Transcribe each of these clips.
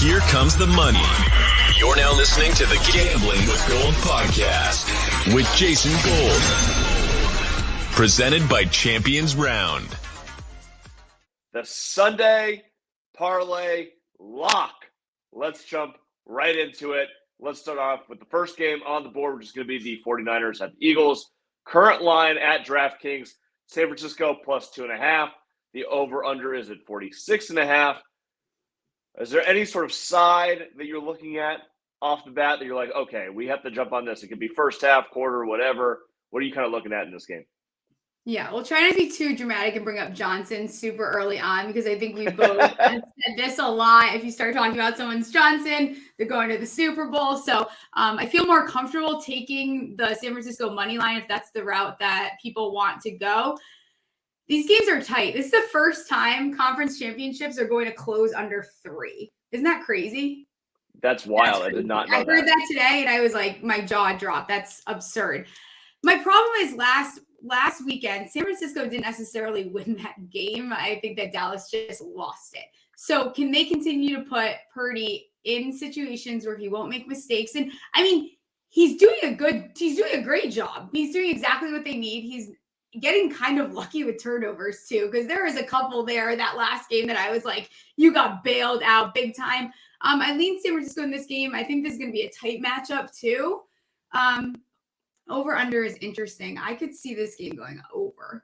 Here comes the money. You're now listening to the Gambling with Gold podcast with Jason Gold. Presented by Champions Round. The Sunday parlay lock. Let's jump right into it. Let's start off with the first game on the board, which is going to be the 49ers at the Eagles. Current line at DraftKings, San Francisco plus 2.5. The over-under is at 46.5. Is there any sort of side that you're looking at off the bat that you're like, okay, we have to jump on this? It could be first half, quarter, whatever. What are you kind of looking at in this game? Yeah, we'll try not to be too dramatic and bring up Johnson super early on because I think we both said this a lot. If you start talking about someone's Johnson, they're going to the Super Bowl. So I feel more comfortable taking the San Francisco money line if that's the route that people want to go. These games are tight. This is the first time conference championships are going to close under 3. Isn't that crazy? That's wild. I did not know that. I heard that today and I was like, my jaw dropped. That's absurd. My problem is last weekend, San Francisco didn't necessarily win that game. I think that Dallas just lost it. So can they continue to put Purdy in situations where he won't make mistakes? And I mean, he's doing a great job. He's doing exactly what they need. He's getting kind of lucky with turnovers too, because there was a couple there that last game that I was like, you got bailed out big time. I lean San Francisco in this game. I think this is going to be a tight matchup too. Over under is interesting. I could see this game going over.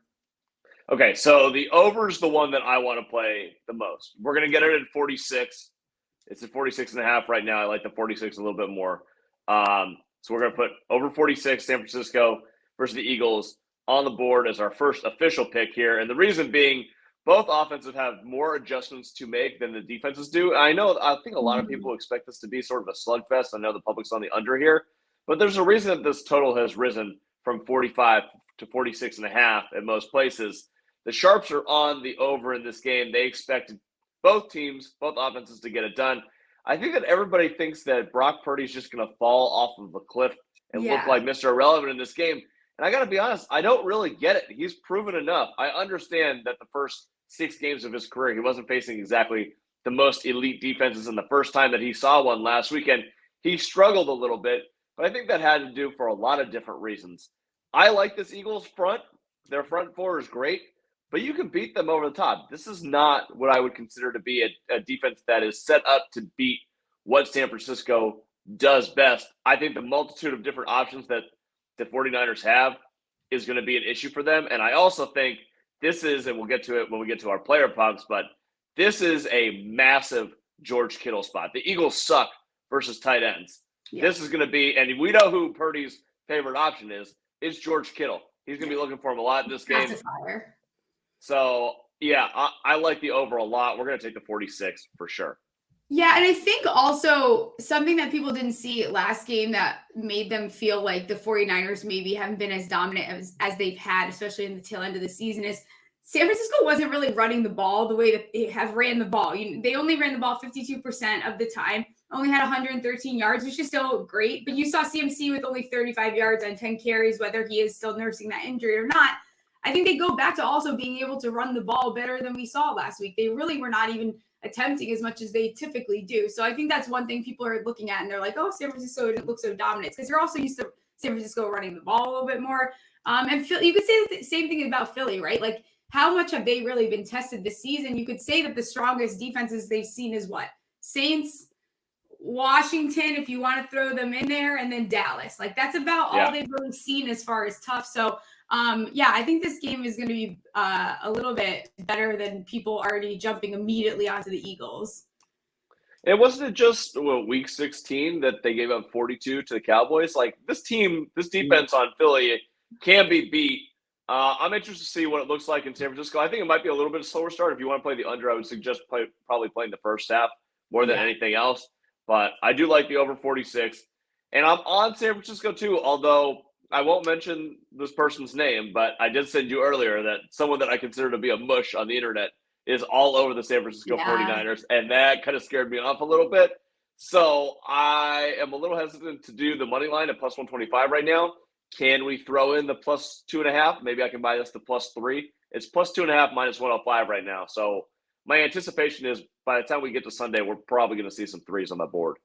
Okay, so the over is the one that I want to play the most. We're going to get it at 46. It's at 46.5 right now. I like the 46 a little bit more. So we're going to put over 46, San Francisco versus the Eagles on the board as our first official pick here. And the reason being, both offenses have more adjustments to make than the defenses do. I think a lot of people expect this to be sort of a slugfest. I know the public's on the under here. But there's a reason that this total has risen from 45 to 46.5 at most places. The Sharps are on the over in this game. They expected both offenses to get it done. I think that everybody thinks that Brock Purdy's just going to fall off of a cliff and look like Mr. Irrelevant in this game. And I got to be honest, I don't really get it. He's proven enough. I understand that the first 6 games of his career, he wasn't facing exactly the most elite defenses. And the first time that he saw one last weekend, he struggled a little bit. But I think that had to do for a lot of different reasons. I like this Eagles front. Their front four is great, but you can beat them over the top. This is not what I would consider to be a defense that is set up to beat what San Francisco does best. I think the multitude of different options that the 49ers have is going to be an issue for them. And I also think this is, and we'll get to it when we get to our player props, but this is a massive George Kittle spot. The Eagles suck versus tight ends. Yeah. This is going to be, and we know who Purdy's favorite option is. It's George Kittle. He's going to be looking for him a lot in this game. So, yeah, I like the over a lot. We're going to take the 46 for sure. Yeah, and I think also something that people didn't see last game that made them feel like the 49ers maybe haven't been as dominant as they've had, especially in the tail end of the season, is San Francisco wasn't really running the ball the way that they have ran the ball. They only ran the ball 52% of the time, only had 113 yards, which is still great. But you saw CMC with only 35 yards on 10 carries, whether he is still nursing that injury or not. I think they go back to also being able to run the ball better than we saw last week. They really were not even attempting as much as they typically do. So I think that's one thing people are looking at and they're like, oh, San Francisco didn't look so dominant because you're also used to San Francisco running the ball a little bit more. And Philly, you could say the same thing about Philly, right? Like how much have they really been tested this season? You could say that the strongest defenses they've seen is what? Saints, Washington, if you want to throw them in there, and then Dallas. Like that's about all they've really seen as far as tough. So I think this game is going to be a little bit better than people already jumping immediately onto the Eagles. And wasn't it just week 16 that they gave up 42 to the Cowboys? Like this defense on Philly can be beat. I'm interested to see what it looks like in San Francisco. I think it might be a little bit of a slower start. If you want to play the under, I would suggest probably playing the first half more than anything else. But I do like the over 46. And I'm on San Francisco too, although I won't mention this person's name, but I did send you earlier that someone that I consider to be a mush on the internet is all over the San Francisco 49ers, and that kind of scared me off a little bit. So I am a little hesitant to do the money line at plus 125 right now. Can we throw in the plus 2.5? Maybe I can buy this to plus 3. It's plus 2.5 minus 105 right now. So my anticipation is by the time we get to Sunday, we're probably going to see some threes on the board.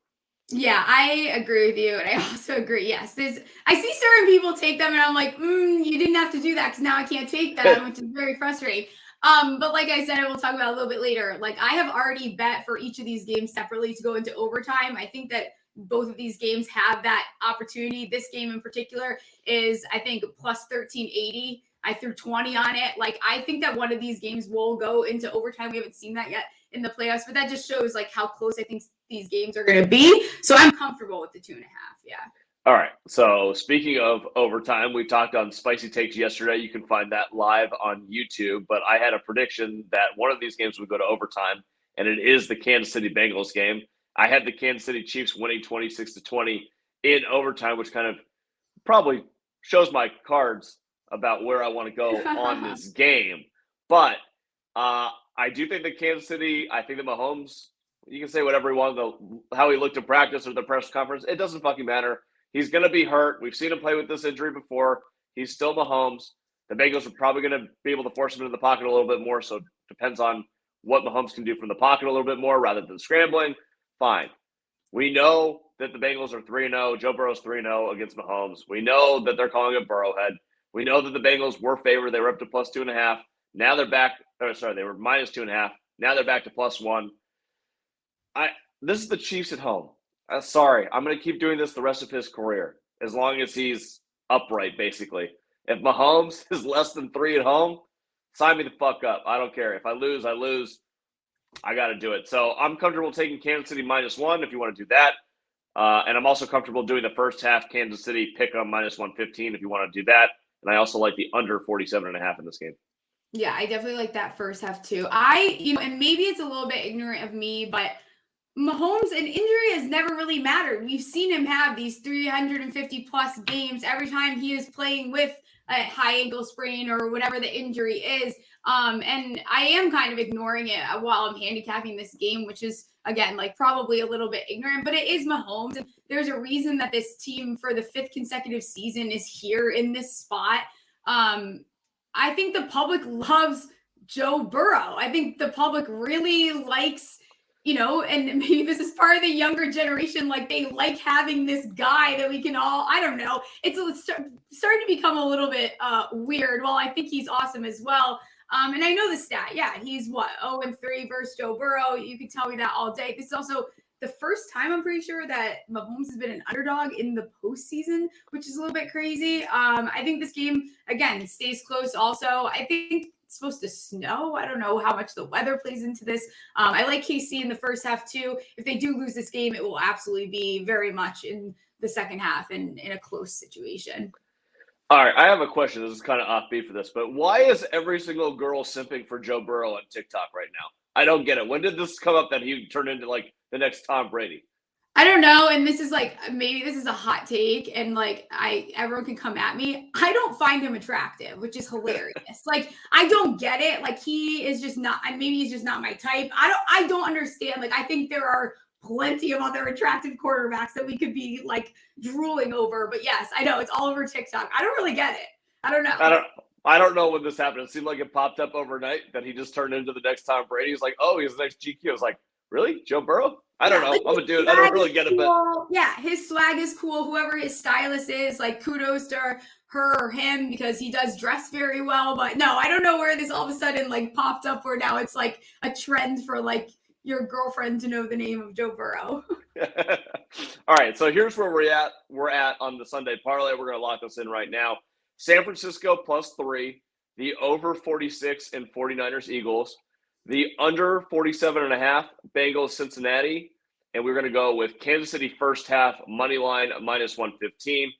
Yeah, I agree with you. And I also agree. Yes, I see certain people take them and I'm like, you didn't have to do that because now I can't take them, which is very frustrating. But like I said, I will talk about a little bit later. Like I have already bet for each of these games separately to go into overtime. I think that both of these games have that opportunity. This game in particular is, I think, plus 1380. I threw 20 on it. Like I think that one of these games will go into overtime. We haven't seen that yet in the playoffs, but that just shows like how close I think these games are going to be. So I'm comfortable with the 2.5. Yeah. All right. So speaking of overtime, we talked on Spicy Takes yesterday. You can find that live on YouTube. But I had a prediction that one of these games would go to overtime, and it is the Kansas City Bengals game. I had the Kansas City Chiefs winning 26-20 in overtime, which kind of probably shows my cards about where I want to go on this game. But I do think that Kansas City, I think that Mahomes, you can say whatever you want, how he looked in practice or the press conference. It doesn't fucking matter. He's going to be hurt. We've seen him play with this injury before. He's still Mahomes. The Bengals are probably going to be able to force him into the pocket a little bit more, so it depends on what Mahomes can do from the pocket a little bit more rather than scrambling. Fine. We know that the Bengals are 3-0. Joe Burrow's 3-0 against Mahomes. We know that they're calling it Burrowhead. We know that the Bengals were favored. They were up to plus 2.5. Now they're back. They were minus 2.5. Now they're back to plus 1. This is the Chiefs at home. Sorry, I'm going to keep doing this the rest of his career as long as he's upright, basically. If Mahomes is less than 3 at home, sign me the fuck up. I don't care. If I lose, I lose. I got to do it. So I'm comfortable taking Kansas City minus 1 if you want to do that. And I'm also comfortable doing the first half Kansas City pick on minus 115 if you want to do that. And I also like the under 47.5 in this game. Yeah, I definitely like that first half too. And maybe it's a little bit ignorant of me, but Mahomes, an injury has never really mattered. We've seen him have these 350 plus games every time he is playing with a high ankle sprain or whatever the injury is. And I am kind of ignoring it while I'm handicapping this game, which is, again, like probably a little bit ignorant, but it is Mahomes. And there's a reason that this team for the 5th consecutive season is here in this spot. I think the public loves Joe Burrow. I think the public really likes, and maybe this is part of the younger generation, like they like having this guy that we can all, I don't know. It's starting to become a little bit weird. Well, I think he's awesome as well. And I know the stat. Yeah, he's 0-3 versus Joe Burrow. You can tell me that all day. This is also the first time I'm pretty sure that Mahomes has been an underdog in the postseason, which is a little bit crazy. I think this game, again, stays close also. I think it's supposed to snow. I don't know how much the weather plays into this. I like KC in the first half too. If they do lose this game, it will absolutely be very much in the second half and in a close situation. All right, I have a question. This is kind of offbeat for this, but why is every single girl simping for Joe Burrow on TikTok right now? I don't get it. When did this come up that he turned into like the next Tom Brady? I don't know. And this is like, maybe this is a hot take and like everyone can come at me. I don't find him attractive, which is hilarious. Like, I don't get it. Like he is just not, and maybe he's just not my type. I don't understand. Like, I think there are plenty of other attractive quarterbacks that we could be like drooling over. But yes, I know it's all over TikTok. I don't really get it. I don't know. I don't know when this happened. It seemed like it popped up overnight that he just turned into the next Tom Brady. He's like, oh, he's the next GQ. I was like, really? Joe Burrow? I don't know. Like, I'm a dude. I don't really get it. But yeah, his swag is cool. Whoever his stylist is, like kudos to her or him because he does dress very well. But no, I don't know where this all of a sudden like popped up where now it's like a trend for like your girlfriend to know the name of Joe Burrow. All right. So here's where we're at on the Sunday parlay. We're going to lock this in right now. San Francisco +3, the over 46 in 49ers Eagles, the under 47.5 Bengals Cincinnati, and we're going to go with Kansas City first half money line -115.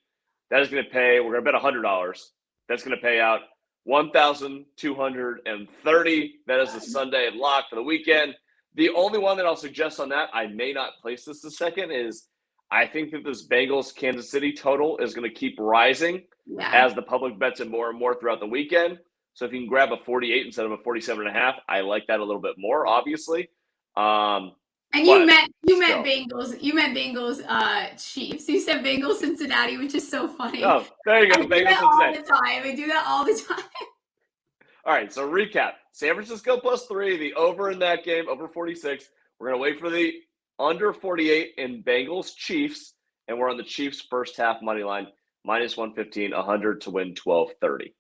That is going to pay. We're going to bet $100. That's going to pay out $1,230. That is the Sunday lock for the weekend. The only one that I'll suggest on that, I may not place this the second, is I think that this Bengals Kansas City total is going to keep rising as the public bets it more and more throughout the weekend. So if you can grab a 48 instead of a 47.5, I like that a little bit more, obviously. And you meant Bengals. You meant Bengals Chiefs. You said Bengals Cincinnati, which is so funny. Oh, there you go. Bengals Cincinnati. I do that all the time. All right, so recap. San Francisco +3, the over in that game, over 46. We're going to wait for the under 48 in Bengals Chiefs, and we're on the Chiefs first half money line, -115, 100 to win 12-30.